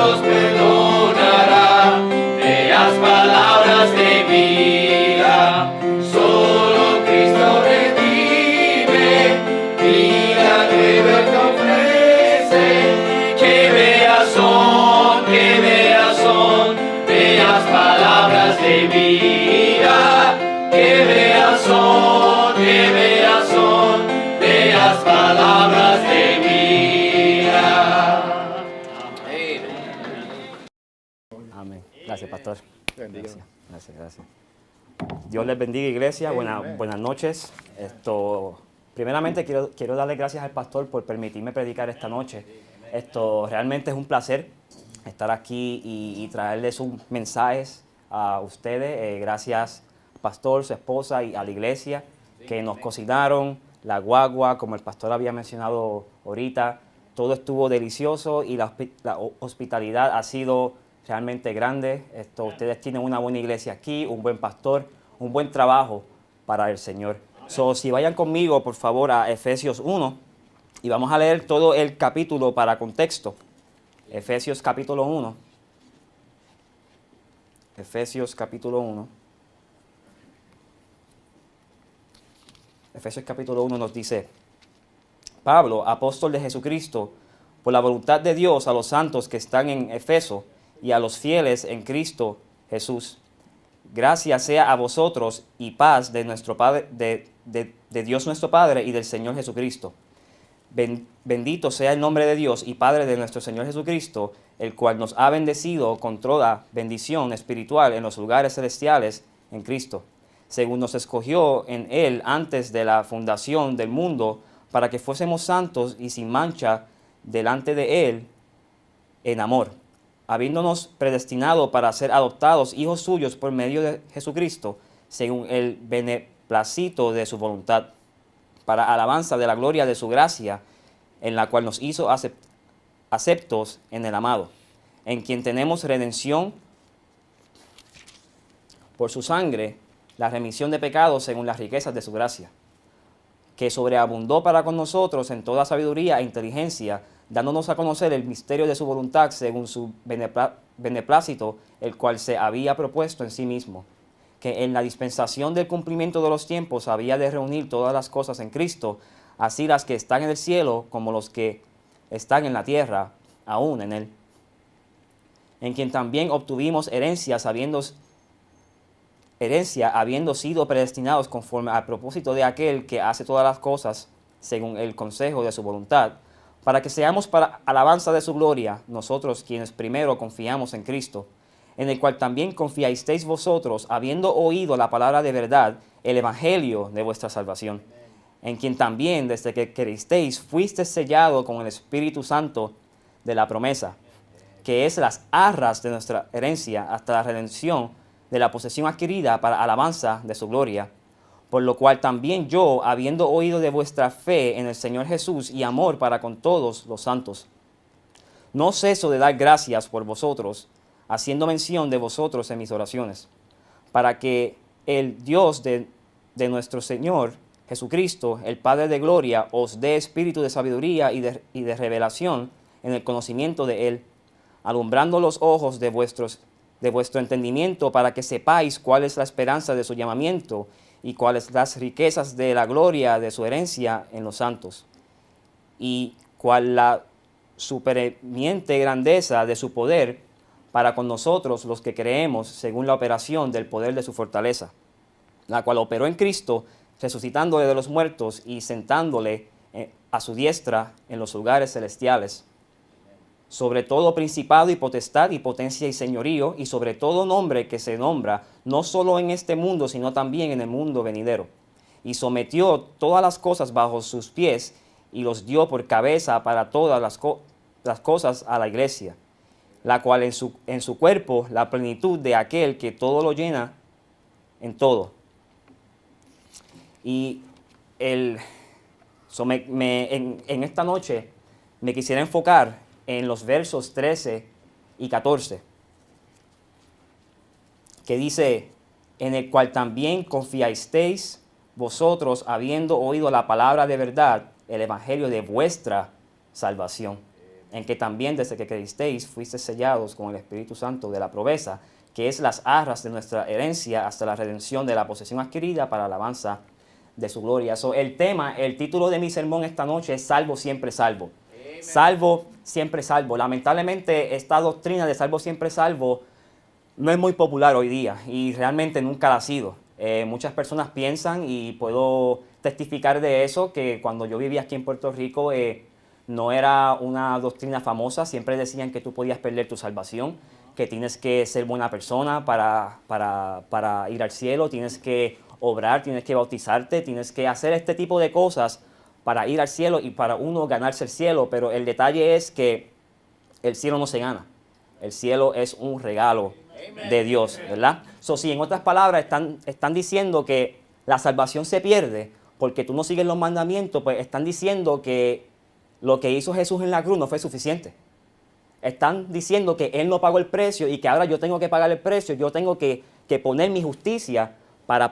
pecados perdonará, bellas palabras de vida. Solo Cristo redime, vida nueva te ofrece. Que bellas son, bellas palabras de vida. Que bellas son, bellas palabras de vida. Amén. Gracias, pastor. Gracias. Dios les bendiga, iglesia. Buenas noches. Primeramente quiero darle gracias al pastor por permitirme predicar esta noche. Realmente es un placer estar aquí y traerles un mensajes a ustedes. Gracias, pastor, su esposa y a la iglesia que nos cocinaron la guagua, como el pastor había mencionado ahorita. Todo estuvo delicioso y la hospitalidad ha sido realmente grande. Ustedes tienen una buena iglesia aquí, un buen pastor, un buen trabajo para el Señor. Si vayan conmigo, por favor, a Efesios 1 y vamos a leer todo el capítulo para contexto. Efesios capítulo 1. Efesios capítulo 1. Efesios capítulo 1 nos dice: Pablo, apóstol de Jesucristo, por la voluntad de Dios, a los santos que están en Efeso y a los fieles en Cristo Jesús. Gracias sea a vosotros y paz de nuestro Padre, de Dios nuestro Padre y del Señor Jesucristo. Bendito sea el nombre de Dios y Padre de nuestro Señor Jesucristo, el cual nos ha bendecido con toda bendición espiritual en los lugares celestiales en Cristo, según nos escogió en Él antes de la fundación del mundo, para que fuésemos santos y sin mancha delante de Él en amor, habiéndonos predestinado para ser adoptados hijos suyos por medio de Jesucristo, según el beneplácito de su voluntad, para alabanza de la gloria de su gracia, en la cual nos hizo aceptos en el amado, en quien tenemos redención por su sangre, la remisión de pecados según las riquezas de su gracia, que sobreabundó para con nosotros en toda sabiduría e inteligencia, dándonos a conocer el misterio de su voluntad según su beneplácito, el cual se había propuesto en sí mismo, que en la dispensación del cumplimiento de los tiempos había de reunir todas las cosas en Cristo, así las que están en el cielo como los que están en la tierra, aún en Él, en quien también obtuvimos herencia, habiendo sido predestinados conforme al propósito de aquel que hace todas las cosas según el consejo de su voluntad, para que seamos para alabanza de su gloria, nosotros quienes primero confiamos en Cristo, en el cual también confiasteis vosotros, habiendo oído la palabra de verdad, el evangelio de vuestra salvación, en quien también desde que creísteis fuisteis sellado con el Espíritu Santo de la promesa, que es las arras de nuestra herencia hasta la redención de la posesión adquirida para alabanza de su gloria. Por lo cual también yo, habiendo oído de vuestra fe en el Señor Jesús y amor para con todos los santos, no ceso de dar gracias por vosotros, haciendo mención de vosotros en mis oraciones, para que el Dios de nuestro Señor Jesucristo, el Padre de gloria, os dé espíritu de sabiduría y de revelación en el conocimiento de Él, alumbrando los ojos de vuestro entendimiento, para que sepáis cuál es la esperanza de su llamamiento y cuáles las riquezas de la gloria de su herencia en los santos, y cuál la superveniente grandeza de su poder para con nosotros los que creemos, según la operación del poder de su fortaleza, la cual operó en Cristo, resucitándole de los muertos y sentándole a su diestra en los lugares celestiales, sobre todo principado y potestad y potencia y señorío, y sobre todo nombre que se nombra, no solo en este mundo, sino también en el mundo venidero. Y sometió todas las cosas bajo sus pies, y los dio por cabeza para todas las cosas a la iglesia, la cual en su cuerpo la plenitud de aquel que todo lo llena en todo. Y en esta noche me quisiera enfocar en los versos 13 y 14, que dice: en el cual también confiasteis vosotros, habiendo oído la palabra de verdad, el evangelio de vuestra salvación, en que también desde que creísteis fuisteis sellados con el Espíritu Santo de la promesa, que es las arras de nuestra herencia hasta la redención de la posesión adquirida para la alabanza de su gloria. So, el título de mi sermón esta noche es Salvo, siempre salvo. Amen. Salvo, siempre salvo. Lamentablemente esta doctrina de salvo, siempre salvo no es muy popular hoy día y realmente nunca lo ha sido. Muchas personas piensan, y puedo testificar de eso, que cuando yo vivía aquí en Puerto Rico no era una doctrina famosa. Siempre decían que tú podías perder tu salvación, que tienes que ser buena persona para ir al cielo, tienes que obrar, tienes que bautizarte, tienes que hacer este tipo de cosas para ir al cielo y para uno ganarse el cielo. Pero el detalle es que el cielo no se gana. El cielo es un regalo de Dios, ¿verdad? So, si en otras palabras están diciendo que la salvación se pierde porque tú no sigues los mandamientos, pues están diciendo que lo que hizo Jesús en la cruz no fue suficiente. Están diciendo que Él no pagó el precio y que ahora yo tengo que pagar el precio. Yo tengo que poner mi justicia para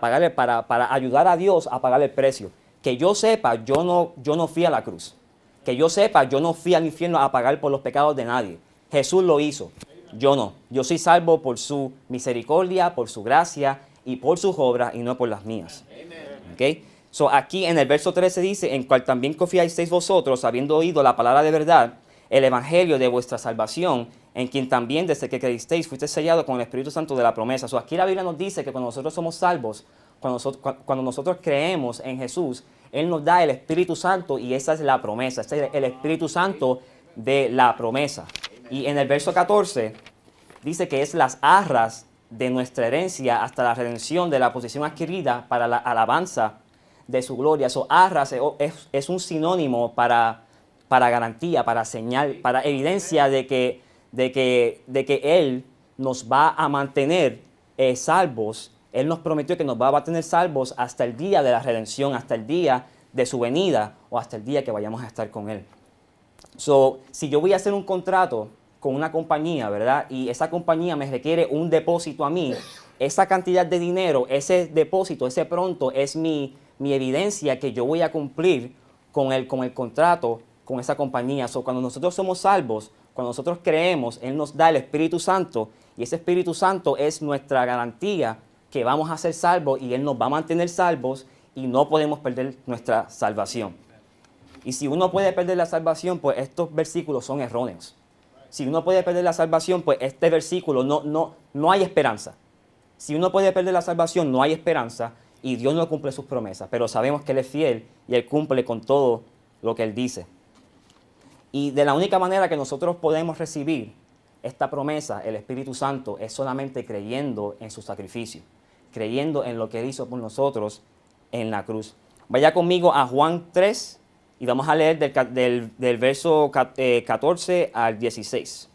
ayudar a Dios a pagar el precio. Que yo sepa, yo no fui a la cruz. Que yo sepa, yo no fui al infierno a pagar por los pecados de nadie. Jesús lo hizo. Yo no. Yo soy salvo por su misericordia, por su gracia y por sus obras y no por las mías. ¿Okay? So, aquí en el verso 13 dice, en cual también confiasteis vosotros, habiendo oído la palabra de verdad, el evangelio de vuestra salvación, en quien también desde que creísteis fuisteis sellados con el Espíritu Santo de la promesa. So, aquí la Biblia nos dice que cuando nosotros somos salvos, cuando nosotros creemos en Jesús, Él nos da el Espíritu Santo y esa es la promesa. Este es el Espíritu Santo de la promesa. Y en el verso 14 dice que es las arras de nuestra herencia hasta la redención de la posesión adquirida para la alabanza de su gloria. So, arras es un sinónimo para garantía, para señal, para evidencia de que Él nos va a mantener salvos. Él nos prometió que nos va a mantener salvos hasta el día de la redención, hasta el día de su venida o hasta el día que vayamos a estar con Él. So, si yo voy a hacer un contrato con una compañía, ¿verdad? Y esa compañía me requiere un depósito a mí, esa cantidad de dinero, ese depósito, ese pronto es mi evidencia que yo voy a cumplir con el contrato con esa compañía. So, cuando nosotros somos salvos, cuando nosotros creemos, Él nos da el Espíritu Santo y ese Espíritu Santo es nuestra garantía que vamos a ser salvos y Él nos va a mantener salvos y no podemos perder nuestra salvación. Y si uno puede perder la salvación, pues estos versículos son erróneos. Si uno puede perder la salvación, pues este versículo no hay esperanza. Si uno puede perder la salvación, no hay esperanza y Dios no cumple sus promesas. Pero sabemos que Él es fiel y Él cumple con todo lo que Él dice. Y de la única manera que nosotros podemos recibir esta promesa, el Espíritu Santo, es solamente creyendo en su sacrificio, creyendo en lo que Él hizo por nosotros en la cruz. Vaya conmigo a Juan 3 y vamos a leer del verso 14 al 16.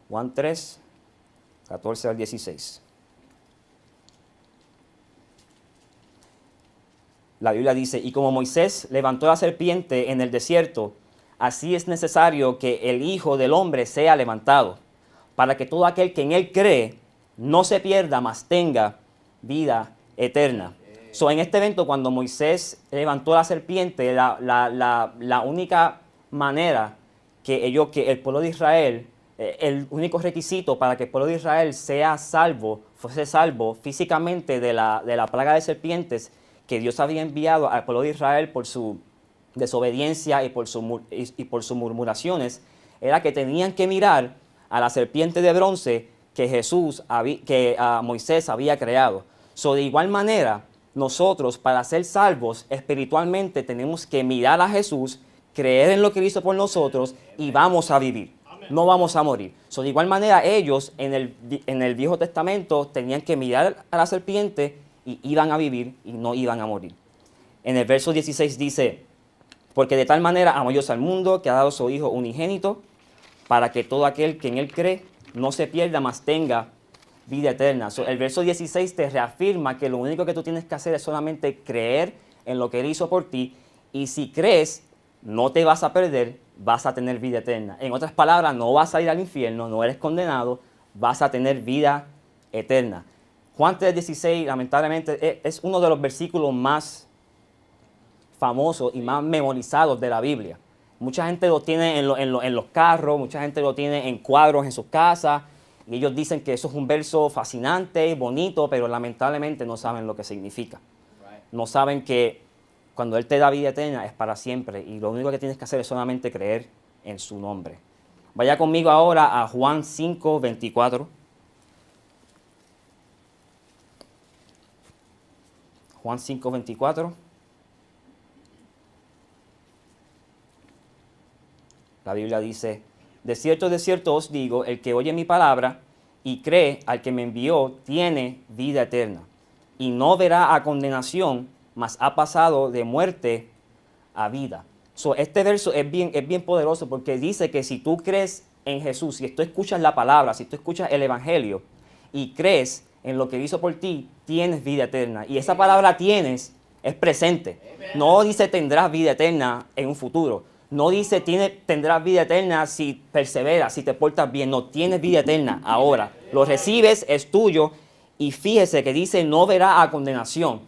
Juan 3, 14 al 16. La Biblia dice, y como Moisés levantó la serpiente en el desierto, así es necesario que el Hijo del Hombre sea levantado, para que todo aquel que en Él cree no se pierda, mas tenga vida eterna. So, en este evento, cuando Moisés levantó la serpiente, la única manera que el pueblo de Israel, el único requisito para que el pueblo de Israel fuese salvo físicamente de la plaga de serpientes que Dios había enviado al pueblo de Israel por su desobediencia y por sus murmuraciones, era que tenían que mirar a la serpiente de bronce que Moisés había creado. So, de igual manera, nosotros para ser salvos espiritualmente tenemos que mirar a Jesús, creer en lo que Él hizo por nosotros y vamos a vivir. No vamos a morir. So, de igual manera, ellos en el Viejo Testamento tenían que mirar a la serpiente y iban a vivir y no iban a morir. En el verso 16 dice, porque de tal manera amó Dios al mundo que ha dado su Hijo unigénito para que todo aquel que en Él cree no se pierda, mas tenga vida eterna. So, el verso 16 te reafirma que lo único que tú tienes que hacer es solamente creer en lo que Él hizo por ti y si crees, no te vas a perder, vas a tener vida eterna. En otras palabras, no vas a ir al infierno, no eres condenado, vas a tener vida eterna. Juan 3:16, lamentablemente, es uno de los versículos más famosos y más memorizados de la Biblia. Mucha gente lo tiene en los carros, mucha gente lo tiene en cuadros en sus casas, y ellos dicen que eso es un verso fascinante, bonito, pero lamentablemente no saben lo que significa. No saben que cuando Él te da vida eterna es para siempre, y lo único que tienes que hacer es solamente creer en su nombre. Vaya conmigo ahora a Juan 5:24. Juan 5:24. La Biblia dice, de cierto os digo, el que oye mi palabra y cree al que me envió, tiene vida eterna, y no verá a condenación, mas ha pasado de muerte a vida. Este verso es bien poderoso porque dice que si tú crees en Jesús, si tú escuchas la palabra, si tú escuchas el Evangelio y crees en lo que hizo por ti, tienes vida eterna. Y esa palabra tienes es presente. No dice tendrás vida eterna en un futuro. No dice tendrás vida eterna si perseveras, si te portas bien. No, tienes vida eterna ahora. Lo recibes, es tuyo. Y fíjese que dice no verá a condenación.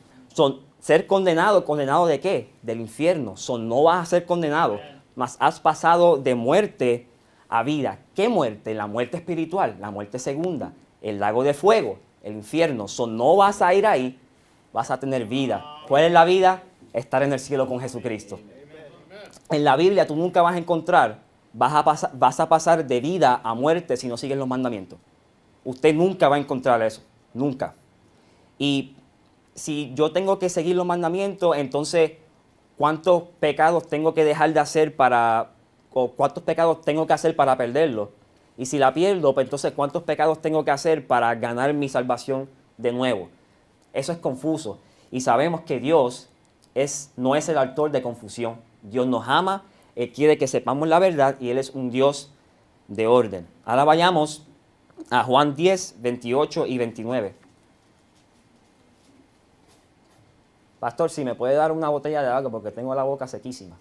Ser condenado, ¿condenado de qué? Del infierno. No vas a ser condenado, mas has pasado de muerte a vida. ¿Qué muerte? La muerte espiritual, la muerte segunda, el lago de fuego, el infierno. No vas a ir ahí, vas a tener vida. ¿Cuál es la vida? Estar en el cielo con Jesucristo. En la Biblia tú nunca vas a encontrar, vas a pasar de vida a muerte si no sigues los mandamientos. Usted nunca va a encontrar eso, nunca. Y si yo tengo que seguir los mandamientos, entonces, ¿cuántos pecados tengo que dejar de hacer o cuántos pecados tengo que hacer para perderlos? Y si la pierdo, pues entonces, ¿cuántos pecados tengo que hacer para ganar mi salvación de nuevo? Eso es confuso. Y sabemos que Dios no es el autor de confusión. Dios nos ama, Él quiere que sepamos la verdad y Él es un Dios de orden. Ahora vayamos a Juan 10, 28 y 29. Pastor, si me puede dar una botella de agua porque tengo la boca sequísima.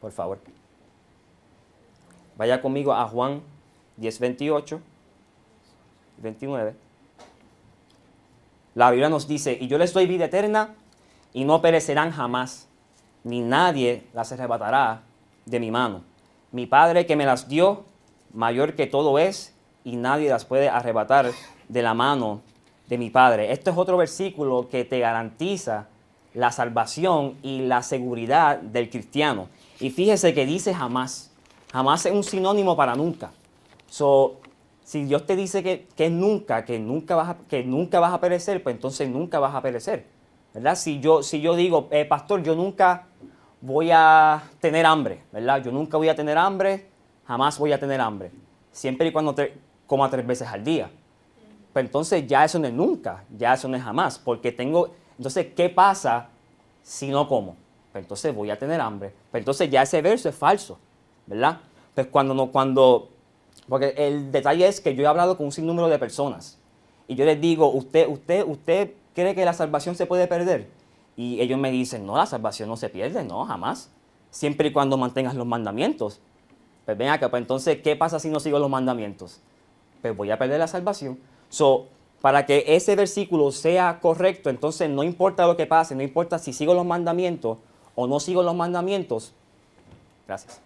Por favor. Vaya conmigo a Juan 10, 28 y 29. La Biblia nos dice, y yo les doy vida eterna y no perecerán jamás, ni nadie las arrebatará de mi mano. Mi Padre que me las dio, mayor que todo es, y nadie las puede arrebatar de la mano de mi Padre. Este es otro versículo que te garantiza la salvación y la seguridad del cristiano. Y fíjese que dice jamás. Jamás es un sinónimo para nunca. Si Dios te dice que es nunca, que nunca vas a perecer, pues entonces nunca vas a perecer, ¿verdad? Si yo digo, pastor, yo nunca voy a tener hambre, ¿verdad? Yo nunca voy a tener hambre, jamás voy a tener hambre. Siempre y cuando coma 3 veces al día. Pues entonces ya eso no es nunca, ya eso no es jamás, porque entonces, ¿qué pasa si no como? Pues entonces voy a tener hambre. Pues entonces ya ese verso es falso, ¿verdad? Pues porque el detalle es que yo he hablado con un sinnúmero de personas y yo les digo, ¿usted cree que la salvación se puede perder? Y ellos me dicen, no, la salvación no se pierde, no, jamás. Siempre y cuando mantengas los mandamientos. Pues ven acá, pues entonces, ¿qué pasa si no sigo los mandamientos? Pues voy a perder la salvación. Para que ese versículo sea correcto, entonces no importa lo que pase, no importa si sigo los mandamientos o no sigo los mandamientos. Gracias.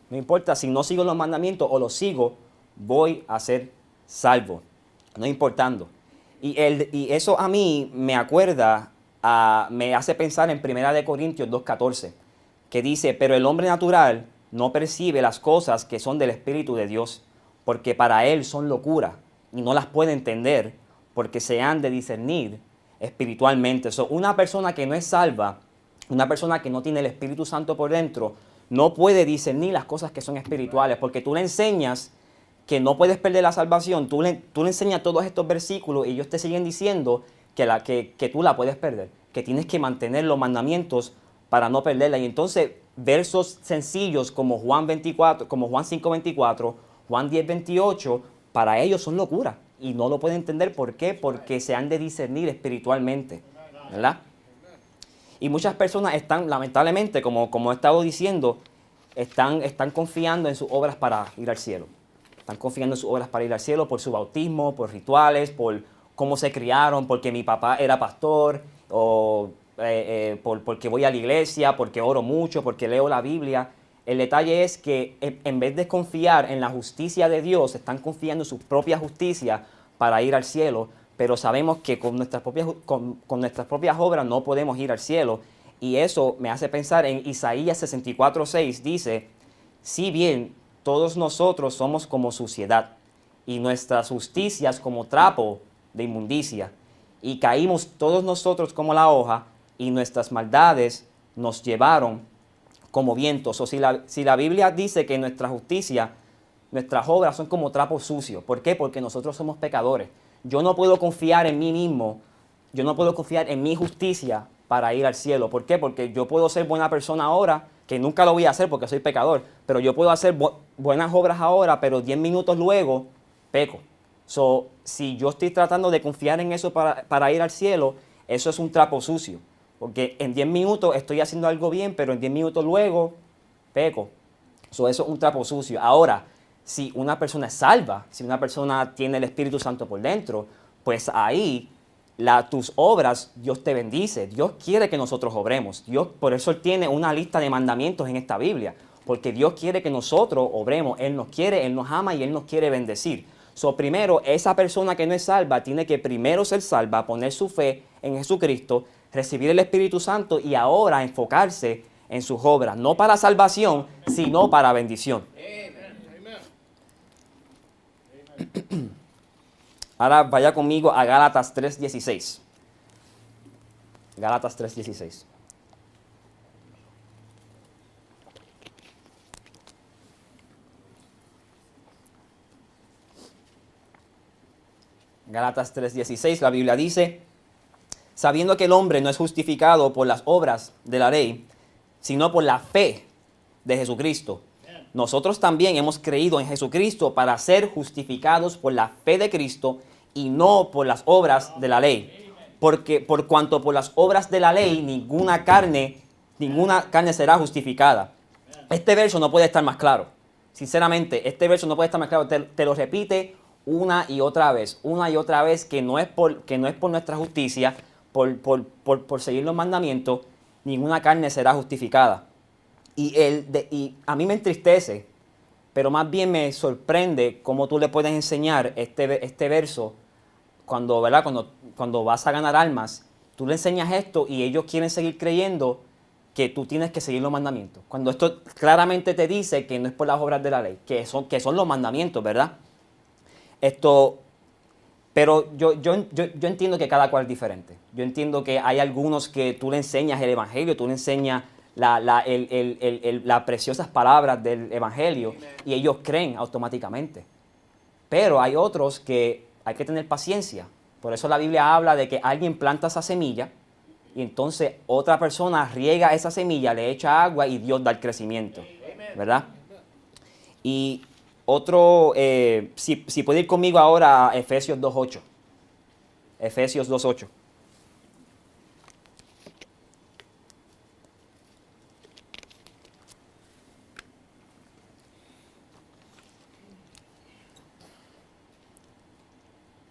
No importa si no sigo los mandamientos o los sigo, voy a ser salvo. No importando. Y eso a mí me hace pensar en 1 Corintios 2:14, que dice, pero el hombre natural no percibe las cosas que son del Espíritu de Dios, porque para él son locura y no las puede entender, porque se han de discernir espiritualmente. Una persona que no es salva, una persona que no tiene el Espíritu Santo por dentro, no puede discernir las cosas que son espirituales, porque tú le enseñas que no puedes perder la salvación, tú le enseñas todos estos versículos y ellos te siguen diciendo que tú la puedes perder, que tienes que mantener los mandamientos para no perderla. Y entonces versos sencillos como Juan 5:24, Juan 10:28, para ellos son locura. y no lo pueden entender. ¿Por qué? Porque se han de discernir espiritualmente, ¿verdad? Y muchas personas están, lamentablemente, como he estado diciendo, están confiando en sus obras para ir al cielo. Están confiando en sus obras para ir al cielo por su bautismo, por rituales, por cómo se criaron, porque mi papá era pastor, o porque voy a la iglesia, porque oro mucho, porque leo la Biblia. El detalle es que en vez de confiar en la justicia de Dios, están confiando en su propia justicia para ir al cielo, pero sabemos que con nuestras propias obras no podemos ir al cielo. Y eso me hace pensar en Isaías 64:6, dice, si bien todos nosotros somos como suciedad, y nuestras justicias como trapo de inmundicia, y caímos todos nosotros como la hoja, y nuestras maldades nos llevaron como vientos. O si la Biblia dice que nuestra justicia, nuestras obras son como trapos sucios. ¿Por qué? Porque nosotros somos pecadores. Yo no puedo confiar en mí mismo, yo no puedo confiar en mi justicia para ir al cielo. ¿Por qué? Porque yo puedo ser buena persona ahora, que nunca lo voy a hacer porque soy pecador, pero yo puedo hacer buenas obras ahora, pero 10 minutos luego peco. So, si yo estoy tratando de confiar en eso para ir al cielo, eso es un trapo sucio. Porque en 10 minutos estoy haciendo algo bien, pero en 10 minutos luego peco. So, eso es un trapo sucio. Ahora, si una persona es salva, si una persona tiene el Espíritu Santo por dentro, pues ahí tus obras, Dios te bendice. Dios quiere que nosotros obremos. Dios, por eso Él tiene una lista de mandamientos en esta Biblia. Porque Dios quiere que nosotros obremos. Él nos quiere, Él nos ama y Él nos quiere bendecir. So, primero, esa persona que no es salva tiene que primero ser salva, poner su fe en Jesucristo, recibir el Espíritu Santo y ahora enfocarse en sus obras. No para salvación, sino para bendición. Ahora vaya conmigo a Gálatas 3:16. Gálatas 3:16. Gálatas 3:16, la Biblia dice, sabiendo que el hombre no es justificado por las obras de la ley, sino por la fe de Jesucristo. Nosotros también hemos creído en Jesucristo para ser justificados por la fe de Cristo y no por las obras de la ley. Porque por cuanto por las obras de la ley ninguna carne será justificada. Este verso no puede estar más claro. Sinceramente, este verso no puede estar más claro. Te lo repite una y otra vez, que no es por nuestra justicia, por seguir los mandamientos, ninguna carne será justificada. Y a mí me entristece, pero más bien me sorprende cómo tú le puedes enseñar este verso cuando vas a ganar almas. Tú le enseñas esto y ellos quieren seguir creyendo que tú tienes que seguir los mandamientos. Cuando esto claramente te dice que no es por las obras de la ley, que son los mandamientos, ¿verdad? Pero yo entiendo que cada cual es diferente. Yo entiendo que hay algunos que tú le enseñas el Evangelio, tú le enseñas las preciosas palabras del Evangelio y ellos creen automáticamente. Pero hay otros que hay que tener paciencia. Por eso la Biblia habla de que alguien planta esa semilla y entonces otra persona riega esa semilla, le echa agua y Dios da el crecimiento, ¿verdad? Y otro, si puede ir conmigo ahora a Efesios 2:8. Efesios 2:8.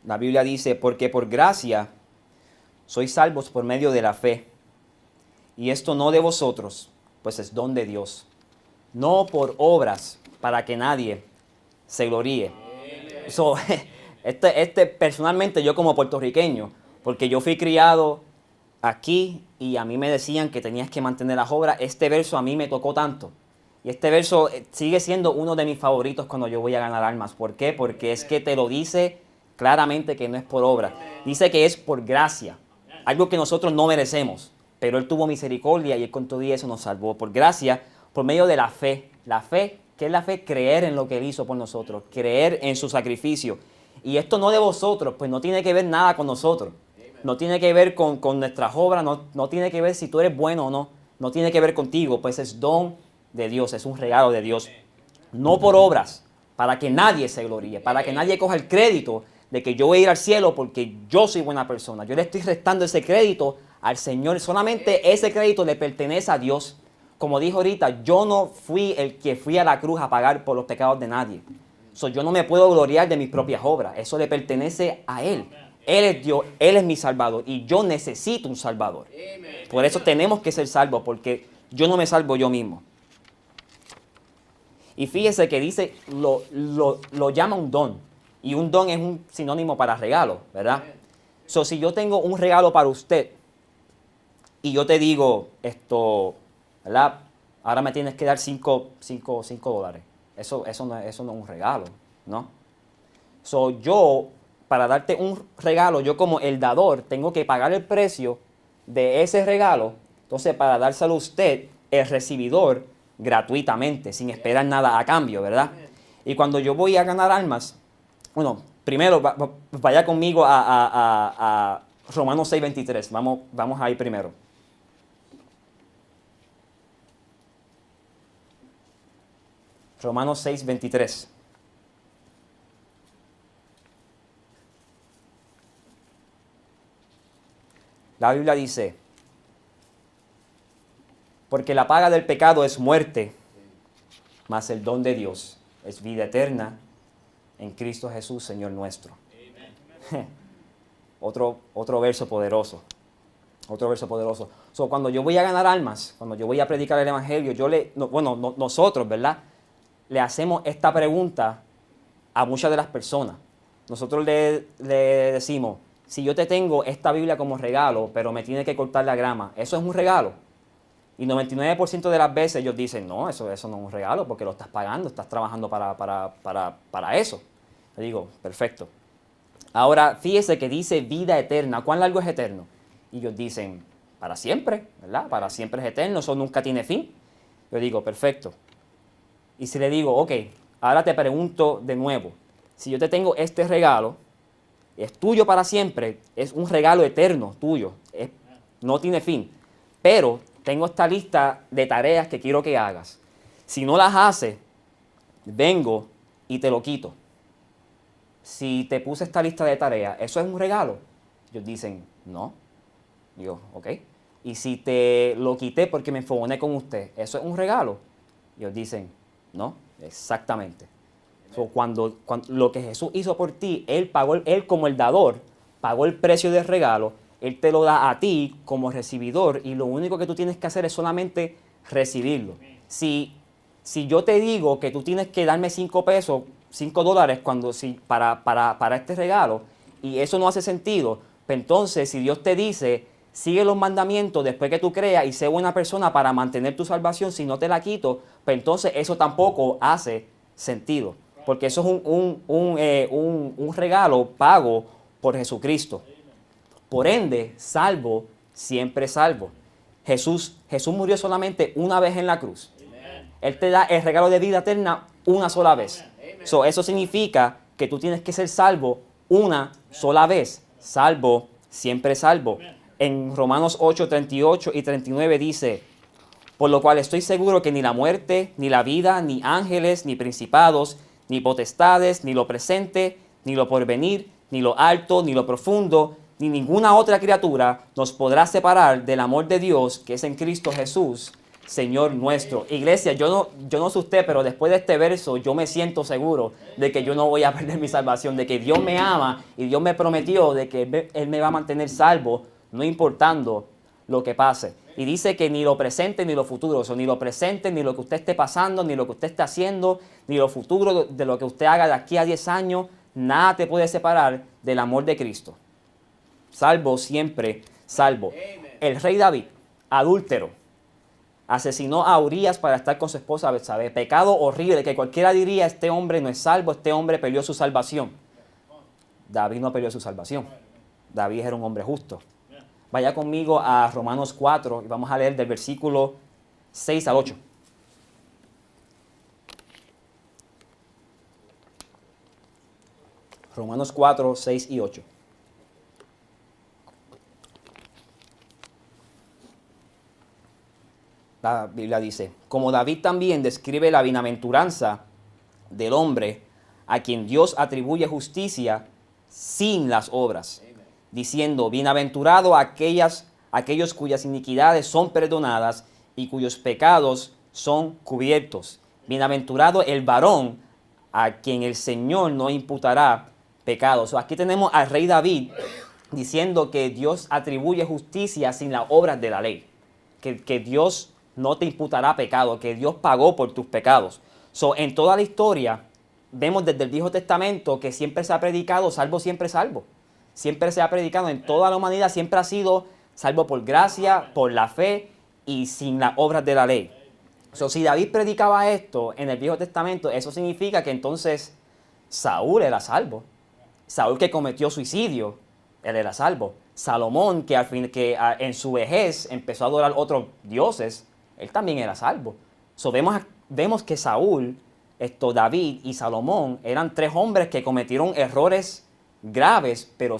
La Biblia dice, porque por gracia sois salvos por medio de la fe. Y esto no de vosotros, pues es don de Dios. No por obras, para que nadie se gloríe. So, personalmente yo como puertorriqueño, porque yo fui criado aquí y a mí me decían que tenías que mantener las obras, este verso a mí me tocó tanto. Y este verso sigue siendo uno de mis favoritos cuando yo voy a ganar almas. ¿Por qué? Porque es que te lo dice claramente que no es por obra. Dice que es por gracia, algo que nosotros no merecemos, pero Él tuvo misericordia y Él con todo eso nos salvó. Por gracia, por medio de la fe. La fe, ¿qué es la fe? Creer en lo que Él hizo por nosotros, creer en su sacrificio. Y esto no de vosotros, pues no tiene que ver nada con nosotros. No tiene que ver con nuestras obras, no tiene que ver si tú eres bueno o no. No tiene que ver contigo, pues es don de Dios, es un regalo de Dios. No por obras, para que nadie se gloríe, para que nadie coja el crédito de que yo voy a ir al cielo porque yo soy buena persona. Yo le estoy restando ese crédito al Señor. Solamente ese crédito le pertenece a Dios. Como dijo ahorita, yo no fui el que fui a la cruz a pagar por los pecados de nadie. Yo no me puedo gloriar de mis propias obras. Eso le pertenece a Él. Él es Dios, Él es mi Salvador y yo necesito un Salvador. Por eso tenemos que ser salvos, porque yo no me salvo yo mismo. Y fíjese que dice, lo llama un don. Y un don es un sinónimo para regalo, ¿verdad? Si yo tengo un regalo para usted y yo te digo esto, ¿verdad? Ahora me tienes que dar $5. Eso no es un regalo, ¿no? Yo, para darte un regalo, yo como el dador, tengo que pagar el precio de ese regalo. Entonces, para dárselo a usted, el recibidor, gratuitamente, sin esperar nada a cambio, ¿verdad? Y cuando yo voy a ganar almas, bueno, primero vaya conmigo a Romanos 6:23. Vamos ahí primero. Romanos 6:23. La Biblia dice, porque la paga del pecado es muerte, mas el don de Dios es vida eterna en Cristo Jesús, Señor nuestro. Otro verso poderoso. Otro verso poderoso. Cuando yo voy a ganar almas, cuando yo voy a predicar el Evangelio, nosotros, ¿verdad? Le hacemos esta pregunta a muchas de las personas. Nosotros le decimos, si yo te tengo esta Biblia como regalo, pero me tiene que cortar la grama, ¿eso es un regalo? Y 99% de las veces ellos dicen, no, eso no es un regalo porque lo estás pagando, estás trabajando para eso. Le digo, perfecto. Ahora, fíjese que dice vida eterna. ¿Cuán largo es eterno? Y ellos dicen, para siempre, ¿verdad? Para siempre es eterno, eso nunca tiene fin. Yo digo, perfecto. Y si le digo, ok, ahora te pregunto de nuevo, si yo te tengo este regalo, es tuyo para siempre, es un regalo eterno tuyo, no tiene fin, pero tengo esta lista de tareas que quiero que hagas. Si no las haces, vengo y te lo quito. Si te puse esta lista de tareas, ¿eso es un regalo? Ellos dicen, no. Digo, ok. Y si te lo quité porque me enfogoné con usted, ¿eso es un regalo? Ellos dicen, no, exactamente. Cuando lo que Jesús hizo por ti, Él como el dador, pagó el precio del regalo, Él te lo da a ti como recibidor y lo único que tú tienes que hacer es solamente recibirlo. Si yo te digo que tú tienes que darme $5, $5 para este regalo y eso no hace sentido, pues entonces si Dios te dice, sigue los mandamientos después que tú creas y sé buena persona para mantener tu salvación, si no te la quito, pues entonces eso tampoco hace sentido. Porque eso es un regalo pago por Jesucristo. Por ende, salvo, siempre salvo. Jesús murió solamente una vez en la cruz. Él te da el regalo de vida eterna una sola vez. Eso significa que tú tienes que ser salvo una sola vez. Salvo, siempre salvo. En Romanos 8, 38 y 39 dice, por lo cual estoy seguro que ni la muerte, ni la vida, ni ángeles, ni principados, ni potestades, ni lo presente, ni lo porvenir, ni lo alto, ni lo profundo, ni ninguna otra criatura nos podrá separar del amor de Dios que es en Cristo Jesús, Señor nuestro. Iglesia, yo no sé usted, pero después de este verso yo me siento seguro de que yo no voy a perder mi salvación, de que Dios me ama y Dios me prometió de que Él me va a mantener salvo, no importando lo que pase. Y dice que ni lo presente ni lo futuro, ni lo presente ni lo que usted esté pasando, ni lo que usted esté haciendo, ni lo futuro de lo que usted haga de aquí a 10 años, nada te puede separar del amor de Cristo. Salvo, siempre salvo. El rey David, adúltero, asesinó a Urías para estar con su esposa Betsabé. Pecado horrible que cualquiera diría, este hombre no es salvo, este hombre perdió su salvación. David no perdió su salvación. David era un hombre justo. Vaya conmigo a Romanos 4 y vamos a leer del versículo 6 al 8. Romanos 4, 6 y 8. La Biblia dice, como David también describe la bienaventuranza del hombre a quien Dios atribuye justicia sin las obras, diciendo, bienaventurado aquellos cuyas iniquidades son perdonadas y cuyos pecados son cubiertos. Bienaventurado el varón a quien el Señor no imputará pecados. Aquí tenemos al rey David diciendo que Dios atribuye justicia sin las obras de la ley. Que Dios no te imputará pecado, que Dios pagó por tus pecados. En toda la historia, vemos desde el Viejo Testamento que siempre se ha predicado salvo, siempre salvo. Siempre se ha predicado en toda la humanidad, siempre ha sido salvo por gracia, por la fe y sin las obras de la ley. Si David predicaba esto en el Viejo Testamento, eso significa que entonces Saúl era salvo. Saúl, que cometió suicidio, él era salvo. Salomón, que en su vejez empezó a adorar otros dioses, él también era salvo. Vemos que Saúl, David y Salomón eran tres hombres que cometieron errores graves, pero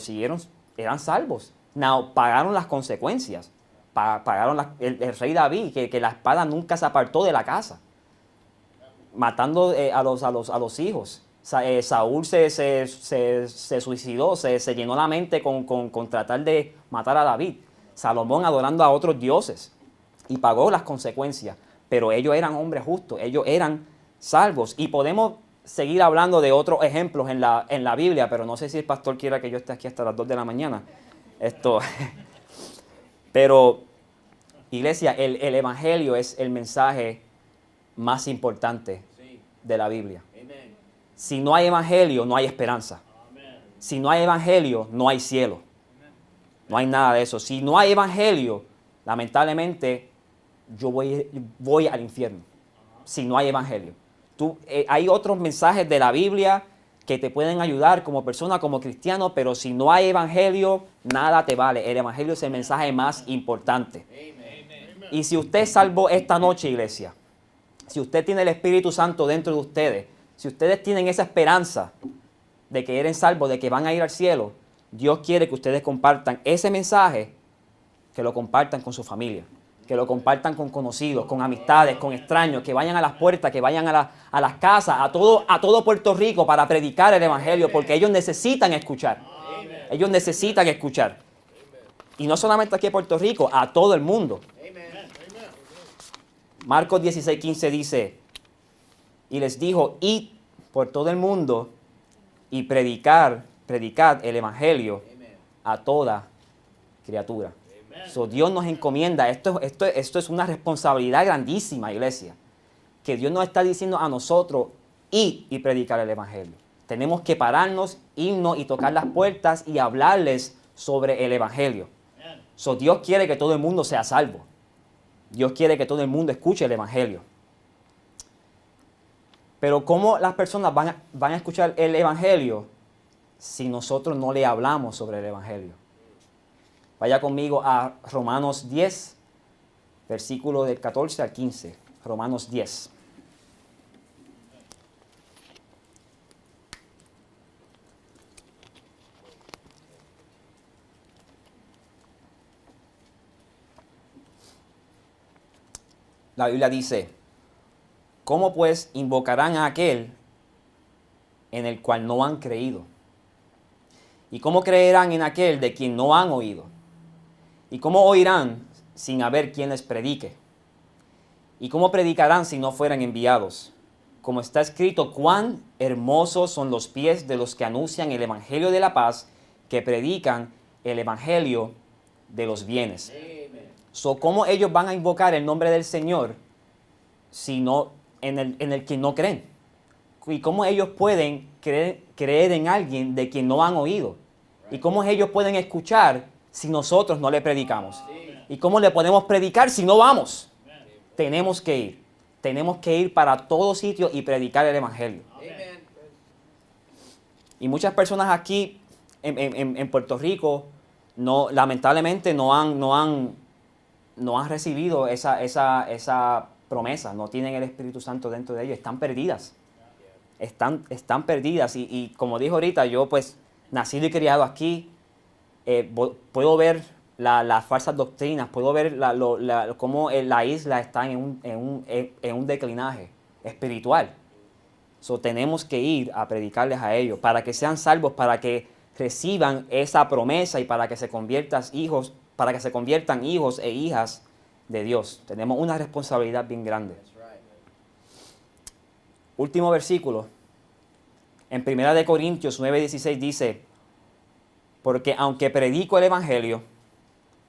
eran salvos. Pagaron las consecuencias. El rey David, que la espada nunca se apartó de la casa, matando a los hijos. Saúl se suicidó, se llenó la mente con tratar de matar a David. Salomón adorando a otros dioses y pagó las consecuencias. Pero ellos eran hombres justos, ellos eran salvos. Y podemos seguir hablando de otros ejemplos en la Biblia, pero no sé si el pastor quiera que yo esté aquí hasta las 2 de la mañana. Pero, iglesia, el Evangelio es el mensaje más importante de la Biblia. Si no hay Evangelio, no hay esperanza. Si no hay Evangelio, no hay cielo. No hay nada de eso. Si no hay Evangelio, lamentablemente, yo voy al infierno. Si no hay Evangelio. Hay otros mensajes de la Biblia que te pueden ayudar como persona, como cristiano, pero si no hay Evangelio, nada te vale. El Evangelio es el mensaje más importante. Y si usted es salvo esta noche, iglesia, si usted tiene el Espíritu Santo dentro de ustedes, si ustedes tienen esa esperanza de que eres salvos, de que van a ir al cielo, Dios quiere que ustedes compartan ese mensaje, que lo compartan con su familia, que lo compartan con conocidos, con amistades, con extraños, que vayan a las puertas, que vayan a las casas, a todo Puerto Rico para predicar el Evangelio, porque ellos necesitan escuchar. Ellos necesitan escuchar. Y no solamente aquí en Puerto Rico, a todo el mundo. Marcos 16:15 dice, y les dijo, id por todo el mundo y predicad el Evangelio a toda criatura. Dios nos encomienda, esto es una responsabilidad grandísima, iglesia, que Dios nos está diciendo a nosotros, id y predicar el Evangelio. Tenemos que pararnos, irnos y tocar las puertas y hablarles sobre el Evangelio. Dios quiere que todo el mundo sea salvo. Dios quiere que todo el mundo escuche el Evangelio. Pero ¿cómo las personas van a escuchar el Evangelio si nosotros no le hablamos sobre el Evangelio? Vaya conmigo a Romanos 10, versículo del 14 al 15. Romanos 10. La Biblia dice, ¿cómo pues invocarán a aquel en el cual no han creído? ¿Y cómo creerán en aquel de quien no han oído? ¿Y cómo oirán sin haber quien les predique? ¿Y cómo predicarán si no fueran enviados? Como está escrito, cuán hermosos son los pies de los que anuncian el Evangelio de la paz, que predican el Evangelio de los bienes. ¿Cómo ellos van a invocar el nombre del Señor si no en el que no creen? ¿Y cómo ellos pueden creer en alguien de quien no han oído? ¿Y cómo ellos pueden escuchar si nosotros no le predicamos? ¿Y cómo le podemos predicar si no vamos? Tenemos que ir. Tenemos que ir para todo sitio y predicar el Evangelio. Y muchas personas aquí en Puerto Rico lamentablemente no han recibido esa promesa, no tienen el Espíritu Santo dentro de ellos, están perdidas. Están perdidas y como dijo ahorita, yo pues nacido y criado aquí, puedo ver las falsas doctrinas, puedo ver cómo la isla está en un declinaje espiritual. Tenemos que ir a predicarles a ellos para que sean salvos, para que reciban esa promesa y para que se conviertan hijos e hijas de Dios. Tenemos una responsabilidad bien grande. Último versículo. En 1 Corintios 9:16 dice, porque aunque predico el evangelio,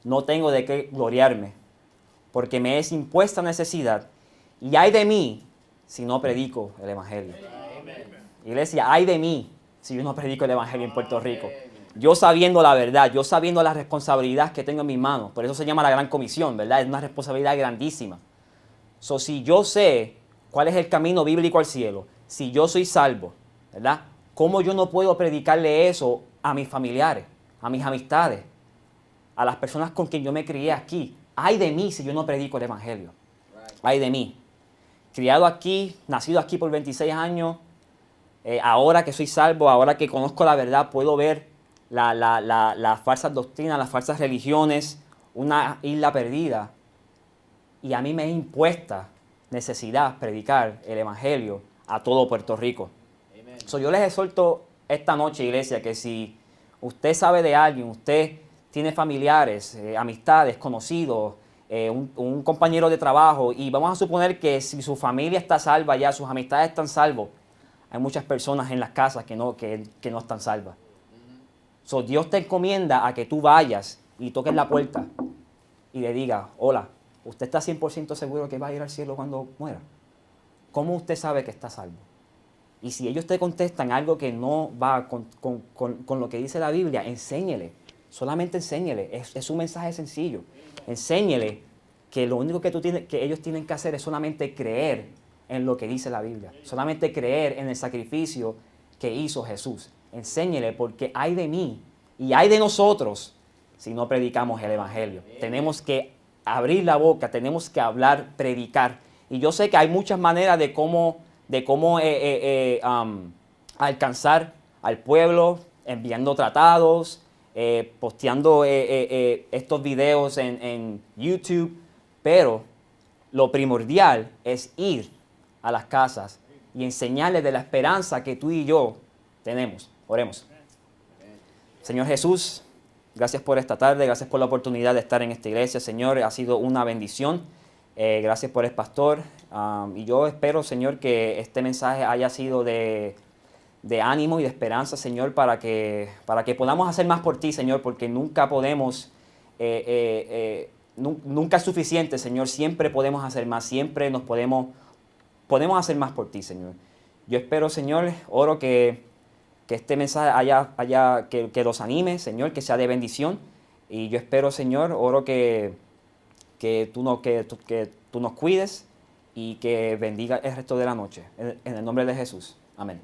no tengo de qué gloriarme, porque me es impuesta necesidad, y ay de mí si no predico el evangelio. Iglesia, ay de mí si yo no predico el evangelio en Puerto Rico. Yo sabiendo la verdad, yo sabiendo la responsabilidad que tengo en mis manos, por eso se llama la gran comisión, ¿verdad? Es una responsabilidad grandísima. Si yo sé cuál es el camino bíblico al cielo, si yo soy salvo, ¿verdad? ¿Cómo yo no puedo predicarle eso a mis familiares, a mis amistades, a las personas con quien yo me crié aquí? Ay de mí si yo no predico el evangelio. Ay de mí. Criado aquí, nacido aquí por 26 años, ahora que soy salvo, ahora que conozco la verdad, puedo ver las falsas doctrinas, las falsas religiones, una isla perdida. Y a mí me es impuesta necesidad predicar el evangelio a todo Puerto Rico. Yo les exhorto esta noche, iglesia, que si usted sabe de alguien, usted tiene familiares, amistades, conocidos, un compañero de trabajo, y vamos a suponer que si su familia está salva ya, sus amistades están salvos, hay muchas personas en las casas que no están salvas. Dios te encomienda a que tú vayas y toques la puerta y le digas, hola, ¿usted está 100% seguro que va a ir al cielo cuando muera? ¿Cómo usted sabe que está salvo? Y si ellos te contestan algo que no va con lo que dice la Biblia, enséñele. Solamente enséñele. Es un mensaje sencillo. Enséñele que lo único que ellos tienen que hacer es solamente creer en lo que dice la Biblia. Solamente creer en el sacrificio que hizo Jesús. Enséñele, porque hay de mí y hay de nosotros si no predicamos el evangelio. Tenemos que abrir la boca, tenemos que hablar, predicar. Y yo sé que hay muchas maneras de cómo alcanzar al pueblo, enviando tratados, posteando estos videos en YouTube, pero lo primordial es ir a las casas y enseñarles de la esperanza que tú y yo tenemos. Oremos. Señor Jesús, gracias por esta tarde, gracias por la oportunidad de estar en esta iglesia, Señor, ha sido una bendición. Gracias por el pastor. Y yo espero, Señor, que este mensaje haya sido de ánimo y de esperanza, Señor, para que podamos hacer más por ti, Señor, porque nunca podemos, nunca es suficiente, Señor. Siempre podemos hacer más, siempre podemos hacer más por ti, Señor. Yo espero, Señor, oro que este mensaje que los anime, Señor, que sea de bendición. Y yo espero, Señor, oro que tú nos cuides y que bendiga el resto de la noche. En el nombre de Jesús. Amén.